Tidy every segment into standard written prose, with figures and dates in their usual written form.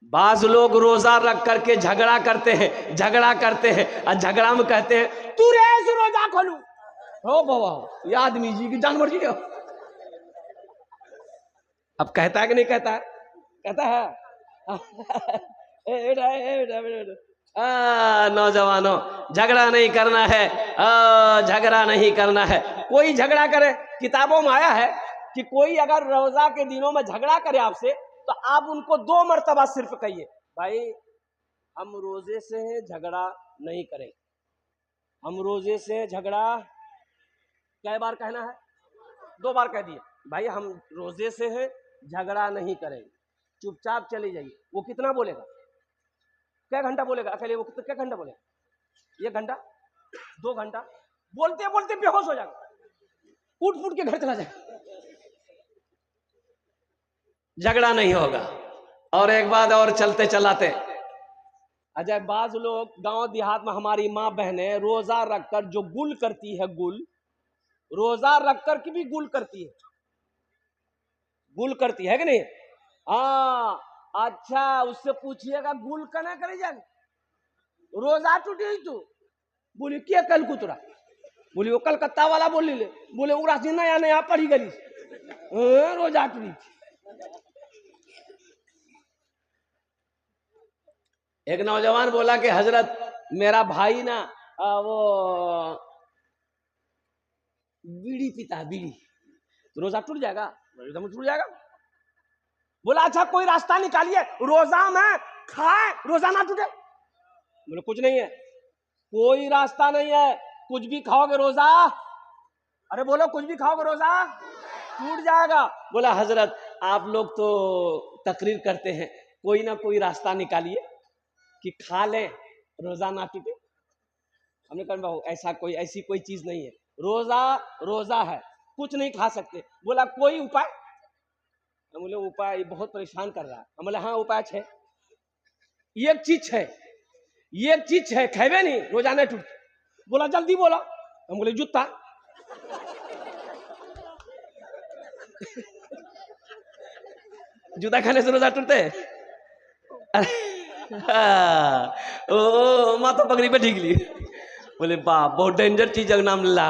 बाज लोग रोजा रख करके झगड़ा करते हैं और झगड़ा में कहते हैं तू रेस रोजा खोलू हो बाबा, ये आदमी जी की जान मर्जी। अब कहता है कि नहीं कहता है? कहता है नौजवानों, झगड़ा नहीं करना है, झगड़ा नहीं करना है। कोई झगड़ा करे, किताबों में आया है कि कोई अगर रोजा के दिनों में झगड़ा करे आपसे, तो आप उनको 2 मरतबा सिर्फ कहिए, भाई हम रोजे से हैं, झगड़ा नहीं करें। हम रोजे से झगड़ा कै बार कहना है? 2 बार कह दिए, भाई हम रोजे से हैं, झगड़ा नहीं करेंगे, चुपचाप चले जाइए। वो कितना बोलेगा? क्या घंटा बोलेगा अकेले? वो क्या घंटा बोलेगा? 1 घंटा, 2 घंटा, बोलते बोलते बेहोश हो जाएगा, उठ फूट के घर चला जाएगा। झगड़ा नहीं होगा। और एक बात और चलते चलाते, अजय बाज लोग गांव देहात में, हमारी माँ बहनें रोजा रखकर जो गुल करती है, गुल रोजा रखकर की भी गुल करती है, गुल करती है कि नहीं? हाँ, अच्छा उससे पूछिएगा गुल कना करे जाए, रोजा टूटी तू बोली क्या कल कुतरा, बोली वो कलकत्ता वाला बोली ले, बोले उरा से नया नया पढ़ी गली रोजा टूटी। एक नौजवान बोला कि हजरत मेरा भाई ना वो बीड़ी पीता है, बीड़ी, तो रोजा टूट जाएगा? टूट जाएगा। बोला अच्छा कोई रास्ता निकालिए, रोजा में खाए रोजा ना टूटे। बोले कुछ नहीं है, कोई रास्ता नहीं है, कुछ भी खाओगे रोजा, अरे बोलो कुछ भी खाओगे रोजा टूट जाएगा। बोला हजरत आप लोग तो तकरीर करते हैं, कोई ना कोई रास्ता निकालिए कि खा ले रोजा ना टूटे। हमने कहा ऐसी कोई चीज नहीं है, रोजा रोजा है, कुछ नहीं खा सकते। बोला कोई उपाय? हम बोले उपाय बहुत परेशान कर रहा है। हम बोले हाँ उपाय है, एक चीज है खेबे नहीं रोजा नहीं टूट। बोला जल्दी बोला। हम बोले जूता। जूता खाने से रोजा टूटते? ओ माँ तो पगड़ी पे ठीक ली। बोले बाप बहुत डेंजर चीज का नाम ला।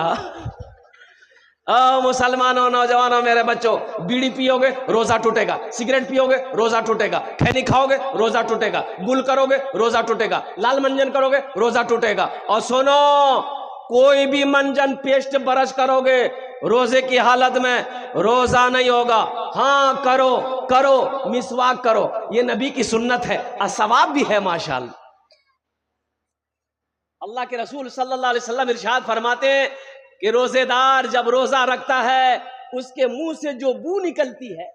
मुसलमानों, नौजवानों, मेरे बच्चों, बीड़ी पियोगे रोजा टूटेगा, सिगरेट पियोगे रोजा टूटेगा, खैनी खाओगे रोजा टूटेगा, गुल करोगे रोजा टूटेगा, लाल मंजन करोगे रोजा टूटेगा। और सुनो, कोई भी मंजन पेस्ट ब्रश करोगे रोजे की हालत में रोजा नहीं होगा। हाँ करो मिसवाक करो, ये नबी की सुन्नत है और सवाब भी है माशाअल्लाह। अल्लाह के रसूल सल्लल्लाहु अलैहि वसल्लम इरशाद फरमाते हैं कि रोजेदार जब रोजा रखता है, उसके मुंह से जो बू निकलती है,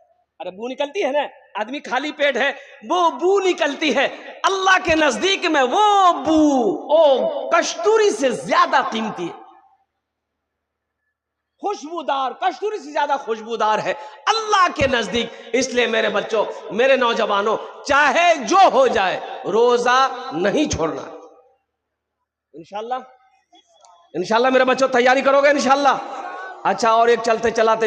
अरे बू निकलती है ना, आदमी खाली पेट है, वो बू निकलती है, अल्लाह के नजदीक में वो बू ओ कस्तूरी से ज्यादा कीमती है, खुशबूदार, कस्तूरी से ज्यादा खुशबूदार है अल्लाह के नजदीक। इसलिए मेरे बच्चों, मेरे नौजवानों, चाहे जो हो जाए रोजा नहीं छोड़ना। इंशाल्लाह मेरे बच्चों तैयारी करोगे इंशाल्लाह। अच्छा, और एक चलते चलाते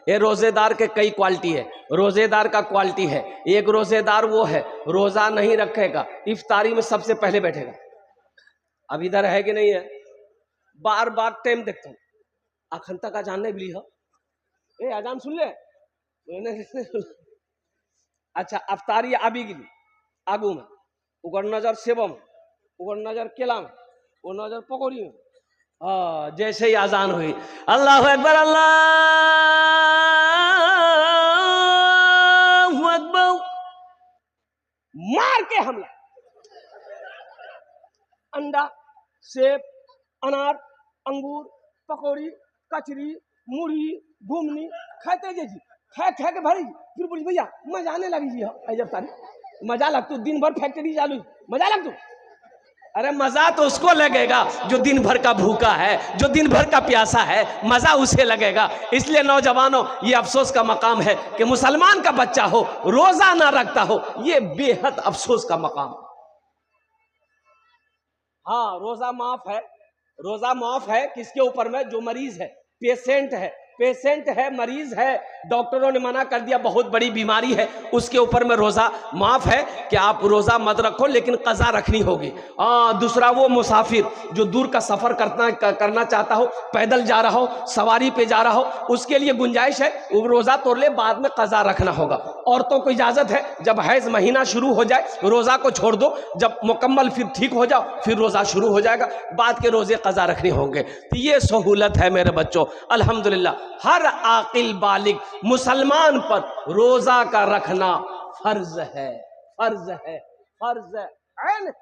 ये रोजेदार के कई क्वालिटी है। रोजेदार का क्वालिटी है, एक रोजेदार वो है रोजा नहीं रखेगा, इफ्तारी में सबसे पहले बैठेगा। अब इधर है कि नहीं है? बार बार टाइम देखता हूँ, अखंता का जानने भी हो ए आजान सुन ले। अच्छा अफ्तारी आबी गिली आगू में, उगर नजर सेबम, उगर नजर केला में, वो नजर पकौड़ी में। जैसे ही आजान हुई अल्लाह अकबर अल्लाहु अकबर, मार के हमला, अंडा, सेब, अनार, अंगूर, पकौड़ी, कचरी, मुढ़ी, घुमनी खाते जैसी खा के भरी। फिर बोली भैया मजा आने लगी जी। जब तारी मजा लग तू, दिन भर फैक्ट्री चालू, मजा लग तू। अरे मजा तो उसको लगेगा जो दिन भर का भूखा है, जो दिन भर का प्यासा है, मजा उसे लगेगा। इसलिए नौजवानों, ये अफसोस का मकाम है कि मुसलमान का बच्चा हो रोजा ना रखता हो, ये बेहद अफसोस का मकाम। हाँ रोजा माफ है, रोजा माफ है किसके ऊपर में? जो मरीज है, पेशेंट है, पेशेंट है, मरीज है, डॉक्टरों ने मना कर दिया बहुत बड़ी बीमारी है, उसके ऊपर में रोज़ा माफ़ है कि आप रोज़ा मत रखो, लेकिन क़ज़ा रखनी होगी। दूसरा वो मुसाफिर जो दूर का सफ़र करना चाहता हो, पैदल जा रहा हो, सवारी पे जा रहा हो, उसके लिए गुंजाइश है, वो रोज़ा तोड़ ले, बाद में क़ज़ा रखना होगा। औरतों को इजाज़त है, जब हैज़ महीना शुरू हो जाए रोज़ा को छोड़ दो, जब मुकम्मल फिर ठीक हो जाओ फिर रोज़ा शुरू हो जाएगा, बाद के रोज़े क़ज़ा रखने होंगे। तो ये सहूलत है मेरे बच्चों, अल्हम्दुलिल्लाह। हर आकिल बालिग मुसलमान पर रोज़ा का रखना फर्ज है, फर्ज है, फर्ज है, ऐन है।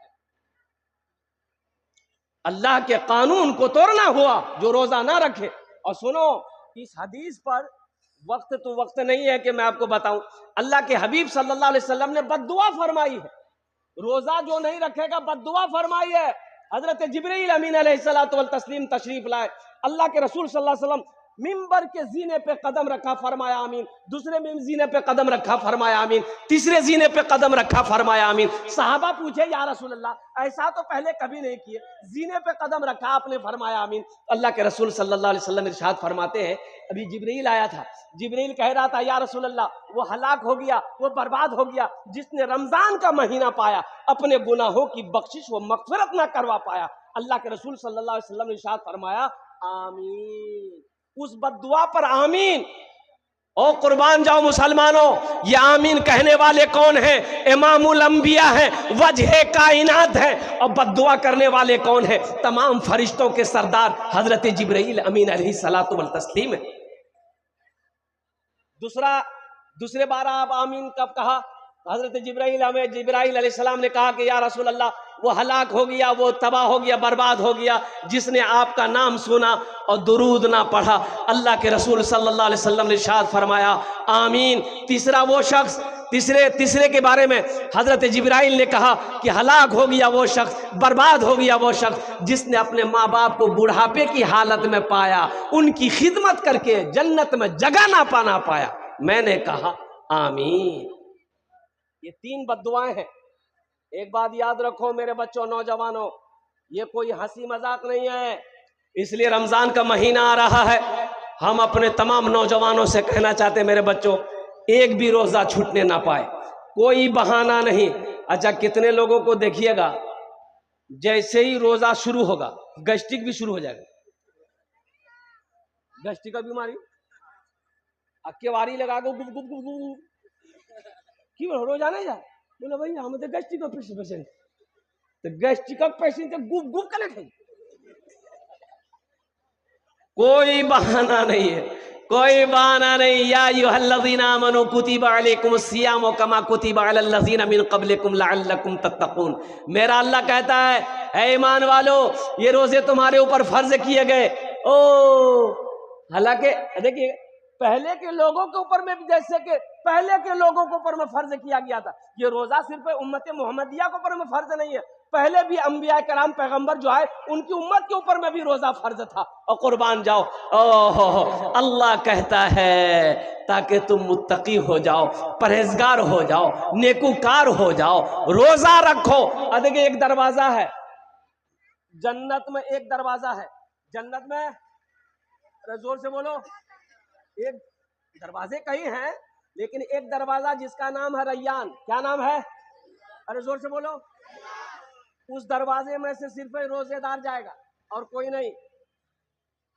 अल्लाह के कानून को तोड़ना हुआ जो रोज़ा ना रखे। और सुनो, इस हदीस पर वक्त तो वक्त नहीं है कि मैं आपको बताऊं, अल्लाह के हबीब सल्लल्लाहु अलैहि वसल्लम ने बद्दुआ फरमाई है, रोज़ा जो नहीं रखेगा बद्दुआ फरमाई है। हजरत जिब्रील अमीन अलैहिस्सलातु वल तस्लीम तशरीफ लाए, अल्लाह के रसूल सल्लल्लाहु अलैहि वसल्लम मिंबर के जीने पे कदम रखा, फरमाया आमीन। दूसरे जीने पे कदम रखा, फरमाया आमीन। तीसरे जीने पे कदम रखा, फरमाया आमीन। सहाबा पूछे या रसूल अल्लाह, ऐसा तो पहले कभी नहीं किए, जीने पे कदम रखा आपने, फरमाया आमीन। अल्लाह के रसूल सल्लल्लाहु अलैहि वसल्लम इरशाद फरमाते हैं, अभी जिब्रील आया था, जिब्रील कह रहा था या रसूल अल्लाह, वो हलाक हो गया, वो बर्बाद हो गया जिसने रमजान का महीना पाया, अपने गुनाहों की बख्शिश वो मगफिरत ना करवा पाया। अल्लाह के रसूल सल्लल्लाहु अलैहि वसल्लम ने इरशाद फरमाया आमीन। उस बद्दुआ पर आमीन। ओ कुर्बान जाओ मुसलमानों, ये आमीन कहने वाले कौन हैं? इमामुल अंबिया हैं, वजह कायनात हैं। और बद्दुआ करने वाले कौन हैं? तमाम फरिश्तों के सरदार हजरत जिब्रील अमीन अलैहिस्सलातु वल तस्लीम है। दूसरे बार आप आमीन कब कहा? हजरत जिब्राइल अलैहिस्सलाम ने कहा कि या रसूल अल्लाह, वो हलाक हो गया, वो तबाह हो गया, बर्बाद हो गया जिसने आपका नाम सुना और दुरूद ना पढ़ा। अल्लाह के रसूल सल्लल्लाहु अलैहि वसल्लम ने इरशाद फरमाया आमीन। तीसरा वो शख्स, तीसरे के बारे में हजरत जिब्राइल ने कहा कि हलाक हो गया वो शख्स, बर्बाद हो गया वो शख्स जिसने अपने माँ बाप को बुढ़ापे की हालत में पाया, उनकी खिदमत करके जन्नत में जगह ना पाना पाया। मैंने कहा आमीन। ये 3 बद्दुआएं हैं। एक बात याद रखो मेरे बच्चों, नौजवानों, ये कोई हंसी मजाक नहीं है। इसलिए रमजान का महीना आ रहा है, हम अपने तमाम नौजवानों से कहना चाहते हैं मेरे बच्चों, एक भी रोजा छूटने ना पाए, कोई बहाना नहीं। अच्छा, कितने लोगों को देखिएगा जैसे ही रोजा शुरू होगा गैस्ट्रिक भी शुरू हो जाएगा। गैस्ट्रिक का बीमारी अक्केवारी लगा के गुप गुप गुप गुप क्यों रोजा नहीं जा? बोले भैया हम तो गैस्ट्रिक का पेशेंट, तो गैस्ट्रिक का पेशेंट तो गुप गुप कर लेते। कोई बहाना नहीं है, कोई बहाना नहीं। या अय्युहल्लज़ीना आमनू कुतिबा अलैकुमुस सियामु कमा कुतिबा अलल लज़ीना मिन क़ब्लिकुम लअल्लकुम तत्तक़ून। मेरा अल्लाह कहता है, ऐ ईमान वालो, ये रोजे तुम्हारे ऊपर फर्ज किए गए। ओ हालांकि देखिए, पहले के लोगों के ऊपर में, जैसे कि पहले के लोगों के ऊपर में फर्ज किया गया था, ये रोजा सिर्फ उम्मत मोहम्मदिया के ऊपर में फर्ज नहीं है, पहले भी अंबिया कराम पैगंबर जो है उनकी उम्मत के ऊपर में भी रोजा फर्ज था। और कुर्बान जाओ, ओहो, अल्लाह कहता है ताकि तुम मुत्तकी हो जाओ, परहेजगार हो जाओ, नेकूकार हो जाओ, रोजा रखो। और देखिए, एक दरवाजा है जन्नत में, एक दरवाजा है जन्नत में, अरे जोर से बोलो, एक दरवाजे कई हैं लेकिन एक दरवाजा जिसका नाम है रैयान। क्या नाम है? अरे जोर से बोलो। उस दरवाजे में से सिर्फ रोजेदार जाएगा और कोई नहीं।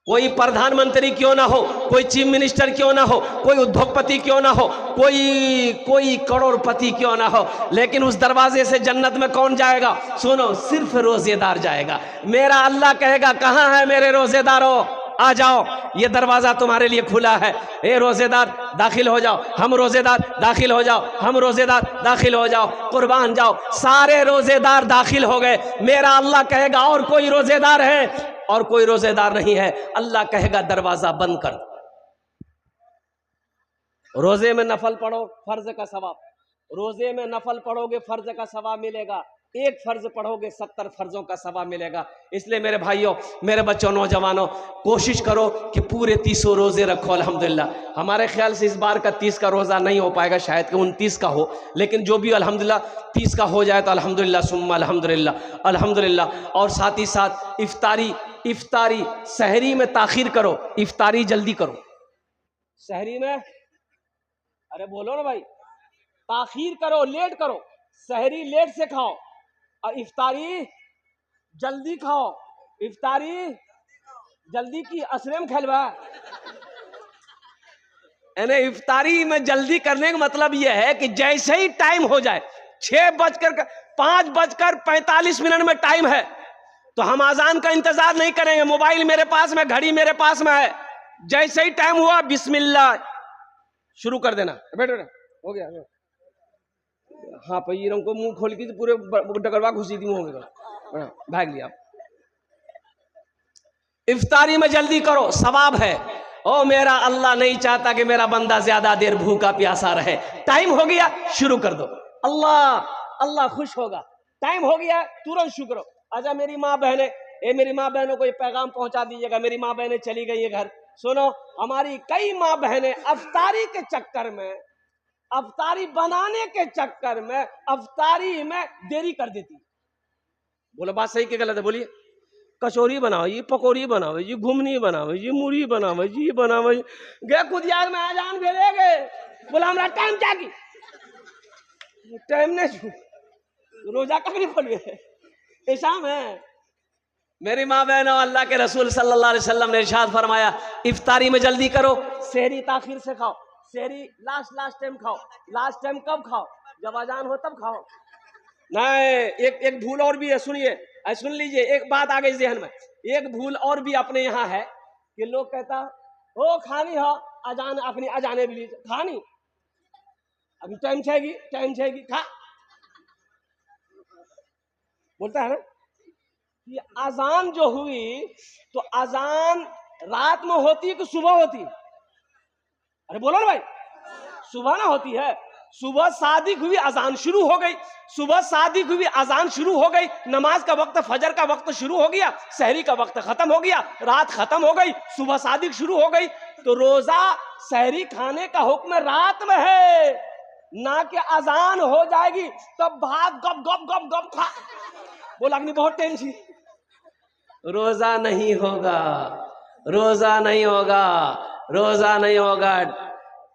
कोई प्रधानमंत्री क्यों ना हो, कोई चीफ मिनिस्टर क्यों ना हो, कोई उद्योगपति क्यों ना हो, कोई करोड़पति क्यों ना हो, लेकिन उस दरवाजे से जन्नत में कौन जाएगा? सुनो, सिर्फ रोजेदार जाएगा। मेरा अल्लाह कहेगा कहाँ है मेरे रोजेदारों, आ जाओ, ये दरवाजा तुम्हारे लिए खुला है। ए रोजेदार दाखिल हो जाओ, हम रोजेदार दाखिल हो जाओ, हम रोजेदार दाखिल हो जाओ। कुर्बान जाओ, सारे रोजेदार दाखिल हो गए। मेरा अल्लाह कहेगा और कोई रोजेदार है? और कोई रोजेदार नहीं है। अल्लाह कहेगा दरवाजा बंद कर। रोजे में नफल पढ़ो, फर्ज का सवाब। रोजे में नफल पढ़ोगे फर्ज का सवाब मिलेगा, एक फर्ज पढ़ोगे 70 फर्जों का सवाब मिलेगा। इसलिए मेरे भाइयों, मेरे बच्चों, नौजवानों, कोशिश करो कि पूरे 30 रोजे रखो। अल्हम्दुलिल्लाह हमारे ख्याल से इस बार का 30 का रोज़ा नहीं हो पाएगा, शायद कि 29 का हो, लेकिन जो भी अल्हम्दुलिल्लाह 30 का हो जाए तो अल्हम्दुलिल्लाह सुम्मा अल्हम्दुलिल्लाह अल्हम्दुलिल्लाह। और साथ ही साथ इफ्तारी सहरी में ताखीर करो, इफ्तारी जल्दी करो। सहरी में, अरे बोलो ना भाई, ताखीर करो, लेट करो। सहरी लेट से खाओ और इफ्तारी जल्दी खाओ। इफ्तारी जल्दी की असरे में खेलवा। यानी इफ्तारी में जल्दी करने का मतलब यह है कि जैसे ही टाइम हो जाए, 5:45 में टाइम है, तो हम अजान का इंतजार नहीं करेंगे। मोबाइल मेरे पास में, घड़ी मेरे पास में है, जैसे ही टाइम हुआ बिस्मिल्लाह शुरू कर देना। बैठो ना, हो गया। हाँ पैरों को मुंह खोल के पूरे डगरवा घुसी दी मुंह में, भाग लिया। इफ्तारी में जल्दी करो, सवाब है। ओ मेरा अल्लाह नहीं चाहता कि मेरा बंदा ज्यादा देर भूखा प्यासा रहे। टाइम हो गया, शुरू कर दो, अल्लाह खुश होगा। टाइम हो गया, तुरंत शुरू करो। अच्छा मेरी माँ बहने, मेरी माँ बहनों को ये पैगाम पहुंचा दीजिएगा। मेरी माँ बहनें चली गई है घर। सुनो, हमारी कई माँ बहनें अफ्तारी के चक्कर में, अफ्तारी बनाने के चक्कर में अफ्तारी में देरी कर देती। बोलो बात सही कि गलत है? बोलिए। कचौरी बनाओ जी, पकौड़ी बनाओ जी, घुमनी बनाओ जी, मुड़ी बनाओ जी, बनाओ जी। गए खुदियार में आजान भेजेगे, बोला हमारा टाइम क्या की टाइम नहीं, रोजा कभी खोलिए ऐसा में। मेरी माँ बहनों, अल्लाह के रसूल सल्लल्लाहु अलैहि वसल्लम ने इरशाद फरमाया, इफ्तारी में जल्दी करो, सहरी ताखीर से खाओ। सहरी लास्ट टाइम खाओ। लास्ट टाइम कब खाओ? जब अजान हो तब खाओ। नहीं, एक भूल और भी है, सुनिए, सुन लीजिए। एक बात आ गई जहन में, एक भूल और भी अपने यहाँ है कि लोग कहता हो खानी हो अजान, अपनी अजाने भी लीजिए खानी, अभी टाइम छेगी खा, बोलता है ना। ये अजान जो हुई, तो अजान रात में होती है कि सुबह होती है? अरे बोलो ना भाई, सुबह ना होती है। सुबह सादिक हुई, अजान शुरू हो गई। सुबह सादिक हुई, अजान शुरू हो गई, नमाज का वक्त, फजर का वक्त शुरू हो गया, सहरी का वक्त खत्म हो गया, रात खत्म हो गई, सुबह सादिक शुरू हो गई। तो रोजा सहरी खाने का हुक्म रात में है, ना कि अजान हो जाएगी तब भात गप गप गप गप खा। बोला अपनी बहुत टेंशन, रोजा नहीं होगा, रोजा नहीं होगा, रोजा नहीं होगा।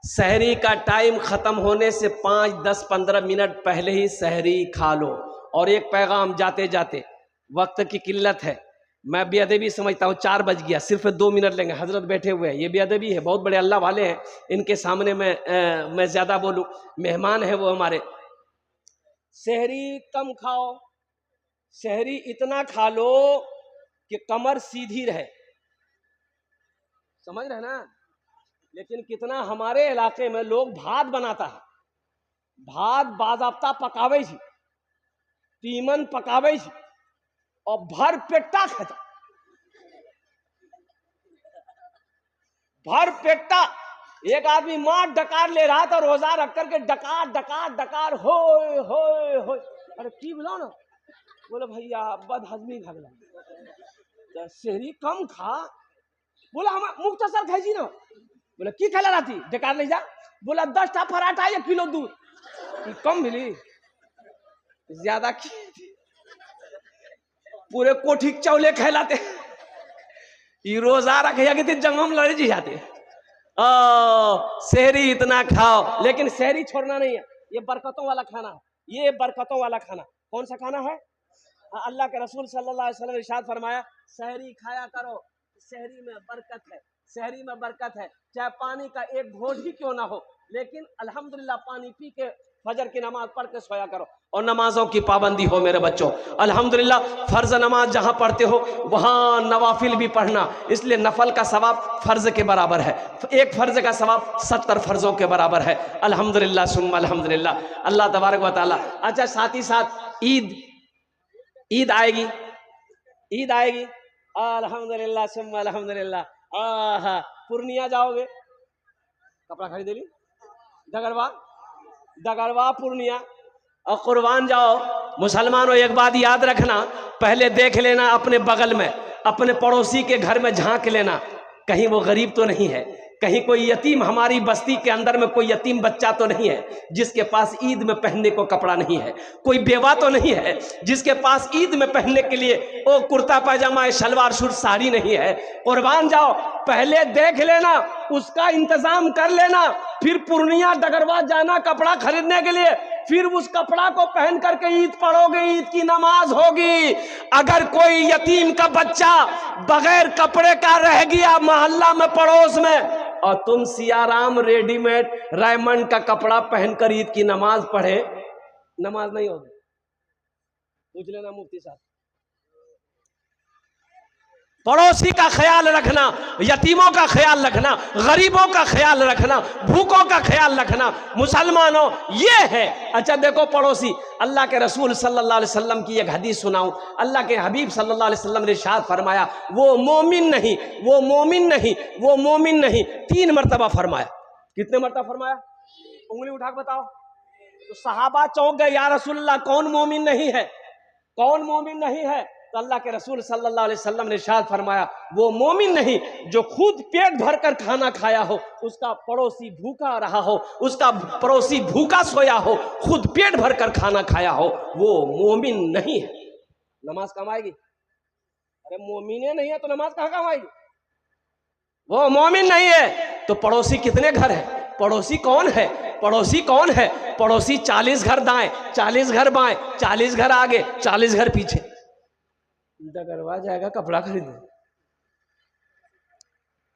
सहरी का टाइम खत्म होने से 5, 10, 15 मिनट पहले ही सहरी खा लो। और एक पैगाम जाते जाते, वक्त की किल्लत है, मैं बेअदबी समझता हूँ, 4 बज गया, सिर्फ 2 मिनट लेंगे, हजरत बैठे हुए हैं, ये बेअदबी है, बहुत बड़े अल्लाह वाले हैं, इनके सामने मैं ज्यादा बोलूँ, मेहमान है वो हमारे। सहरी कम खाओ, सहरी इतना खा लो कि कमर सीधी रहे, समझ रहे ना। लेकिन कितना हमारे इलाके में लोग भात बनाता है, भात बाज़ाब्ता पकावे छी, तीमन पकावे छी और भर पेटा खाता, भर पेटा। एक आदमी मार डकार ले रहा था रोजा रख करके, डकार डकार डकार होय होय होय। अरे की बोला ना, बोले भैया बदहजमी भगला, सहरी कम खा। बोला हम मुख्तसर खाई ना। बोला की खेला रहती, डकार ले जा। बोला 10 टा पराठा 1 किलो दूध, कम मिली, ज्यादा की पूरे कोठी चौले खिलाते। ये रोजा रखे जंगम लड़े जी जाते। सहरी इतना खाओ, लेकिन सहरी छोड़ना नहीं है, ये बरकतों वाला खाना है, ये बरकतों वाला खाना। कौन सा खाना है? अल्लाह के रसूल सल्लल्लाहु अलैहि वसल्लम ने इरशाद फरमाया, सहरी खाया करो, सहरी में बरकत है, सहरी में बरकत है। चाहे पानी का एक घोट भी क्यों ना हो, लेकिन अल्हम्दुलिल्लाह पानी पी के फजर की नमाज पढ़ के सोया करो। और नमाजों की पाबंदी हो मेरे बच्चों, अल्हम्दुलिल्लाह फर्ज नमाज जहां पढ़ते हो वहां नवाफिल भी पढ़ना, इसलिए नफल का सवाब फर्ज के बराबर है, एक फर्ज का सवाब 70 फर्जों के बराबर है। अल्हम्दुलिल्लाह सुम्मा अल्हम्दुलिल्लाह, अल्लाह तबारक व तआला। अच्छा साथ ही साथ ईद आएगी, ईद आएगी, अल्हम्दुलिल्लाह सुम्मा अल्हम्दुलिल्लाह। पूर्णिया जाओगे, कपड़ा खरीदे ली, डगरवा पूर्णिया और कुर्बान जाओ। मुसलमानों एक बात याद रखना, पहले देख लेना अपने बगल में, अपने पड़ोसी के घर में झांक लेना, कहीं वो गरीब तो नहीं है, कहीं कोई यतीम हमारी बस्ती के अंदर में कोई यतीम बच्चा तो नहीं है जिसके पास ईद में पहनने को कपड़ा नहीं है, कोई बेवा तो नहीं है जिसके पास ईद में पहनने के लिए वो कुर्ता पैजामा शलवार सूट साड़ी नहीं है। कुर्बान जाओ, पहले देख लेना, उसका इंतजाम कर लेना, फिर पूर्णिया डगरवा जाना कपड़ा खरीदने के लिए, फिर उस कपड़ा को पहन करके ईद पढ़ोगे, ईद की नमाज होगी। अगर कोई यतीम का बच्चा बगैर कपड़े का रह गया मोहल्ला में पड़ोस में और तुम सियाराम रेडीमेड रायमंड का कपड़ा पहनकर ईद की नमाज पढ़े, नमाज नहीं होगी। पूछ लेना मुफ्ती साहब। पड़ोसी का ख्याल रखना, यतीमों का ख्याल रखना, गरीबों का ख्याल रखना, भूखों का ख्याल रखना, मुसलमानों ये है। अच्छा देखो पड़ोसी, अल्लाह के रसूल सल्लल्लाहु अलैहि वसल्लम की एक हदीस सुनाऊं। अल्लाह के हबीब सल्लल्लाहु अलैहि वसल्लम ने इरशाद फरमाया, वो मोमिन नहीं, वो मोमिन नहीं, वो मोमिन नहीं, 3 मरतबा फरमाया। कितने मरतबा फरमाया? उंगली उठा के बताओ। तो सहाबा चौंक गए, या रसूलल्लाह कौन मोमिन नहीं है, कौन मोमिन नहीं है? तो अल्लाह के रसूल सल्लल्लाहु अलैहि वसल्लम ने इरशाद फरमाया, वो मोमिन नहीं जो खुद पेट भरकर खाना खाया हो, उसका पड़ोसी भूखा रहा हो, उसका पड़ोसी भूखा सोया हो, खुद पेट भरकर खाना खाया हो, वो मोमिन नहीं है। नमाज कहाँ आएगी? अरे मोमिने नहीं है तो नमाज कहाँ काम आएगी? वो मोमिन नहीं है। तो पड़ोसी कितने घर है? पड़ोसी कौन है? पड़ोसी कौन है? पड़ोसी 40 घर दाएं, 40 घर बाएं, 40 घर आगे, 40 घर पीछे। डगरवा जाएगा कपड़ा खरीदने।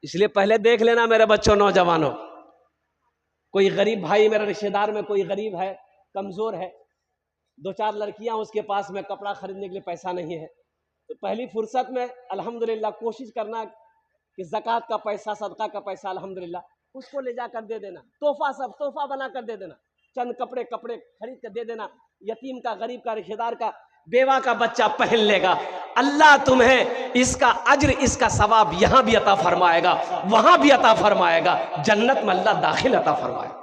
इसलिए पहले देख लेना मेरे बच्चों, नौजवानों, कोई गरीब भाई मेरा रिश्तेदार में कोई गरीब है, कमजोर है, 2-4 लड़कियां उसके पास में कपड़ा खरीदने के लिए पैसा नहीं है, तो पहली फुर्सत में अल्हम्दुलिल्लाह कोशिश करना कि ज़कात का पैसा, सदका का पैसा अल्हम्दुलिल्लाह उसको ले जाकर दे देना, तोहफा सब तोहफा बना कर दे देना, चंद कपड़े खरीद कर दे देना। यतीम का, गरीब का, रिश्तेदार का, बेवा का बच्चा पहन लेगा। अल्लाह तुम्हें इसका अज्र, इसका सवाब यहां भी अता फरमाएगा, वहां भी अता फरमाएगा, जन्नत में अल्लाह दाखिल अता फरमाएगा।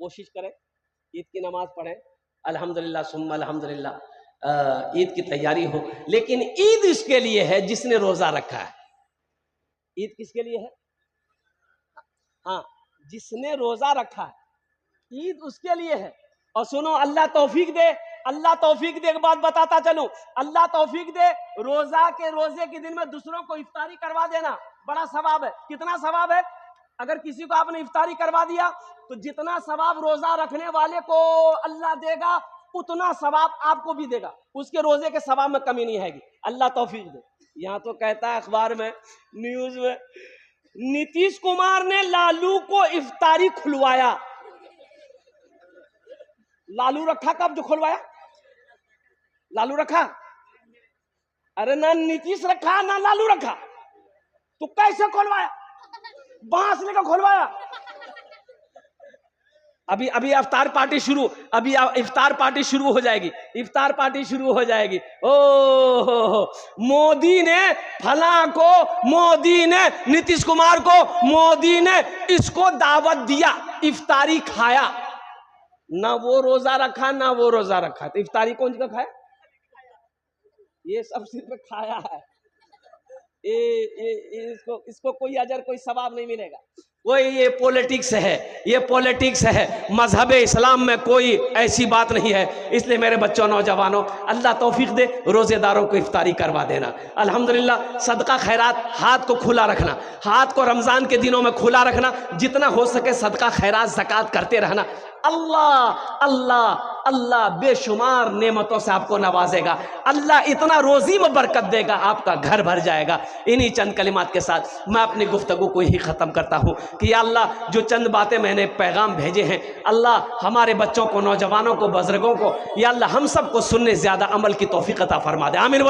कोशिश करें, ईद की नमाज पढ़ें, अल्हम्दुलिल्लाह सुम्मा अल्हम्दुलिल्लाह ईद की तैयारी हो। लेकिन ईद इसके लिए है जिसने रोजा रखा है। ईद किसके लिए है? हाँ, जिसने रोजा रखा है, ईद उसके लिए है। और सुनो, अल्लाह तौफीक दे, अल्लाह तौफीक दे, एक बात बताता चलूं, अल्लाह तौफीक दे, रोजे के दिन में दूसरों को इफ्तारी करवा देना बड़ा सवाब है। कितना सवाब है? अगर किसी को आपने इफ्तारी करवा दिया तो जितना सवाब रोजा रखने वाले को अल्लाह देगा उतना सवाब आपको भी देगा, उसके रोजे के सवाब में कमी नहीं आएगी। अल्लाह तौफीक दे। यहाँ तो कहता है अखबार में, न्यूज में, नीतीश कुमार ने लालू को इफ्तारी खुलवाया। लालू रखा कब जो खुलवाया? लालू रखा? अरे ना नीतीश रखा ना लालू रखा, तो कैसे खुलवाया? बांस लेकर खुलवाया। अभी इफ्तार पार्टी शुरू, अभी इफ्तार पार्टी शुरू हो जाएगी, इफ्तार पार्टी शुरू हो जाएगी। ओ मोदी ने फला को, मोदी ने नीतीश कुमार को, मोदी ने इसको दावत दिया, इफ्तारी खाया, ना वो रोजा रखा ना वो रोजा रखा, तो इफ्तारी कौन सा खाया? ये सब सिर्फ खाया है। इसको कोई अजर, कोई सवाब नहीं मिलेगा। कोई ये पॉलिटिक्स है, ये पॉलिटिक्स है। मजहब इस्लाम में कोई ऐसी बात नहीं है। इसलिए मेरे बच्चों, नौजवानों, अल्लाह तौफीक दे, रोजेदारों को इफ्तारी करवा देना। अल्हम्दुलिल्लाह, सदका खैरात, हाथ को खुला रखना, हाथ को रमजान के दिनों में खुला रखना, जितना हो सके सदका खैरात ज़कात करते रहना। अल्लाह अल्लाह अल्लाह बेशुमार नेमतों से आपको नवाजेगा। अल्लाह इतना रोजी में बरकत देगा, आपका घर भर जाएगा। इन्हीं चंद कलिमात के साथ मैं अपनी गुफ्तगू को ही ख़त्म करता हूँ कि या अल्लाह, जो चंद बातें मैंने पैगाम भेजे हैं, अल्लाह हमारे बच्चों को, नौजवानों को, बुजुर्गों को, या अल्लाह हम सबको सुनने ज़्यादा अमल की तौफीक अता फरमा दे। आमीन।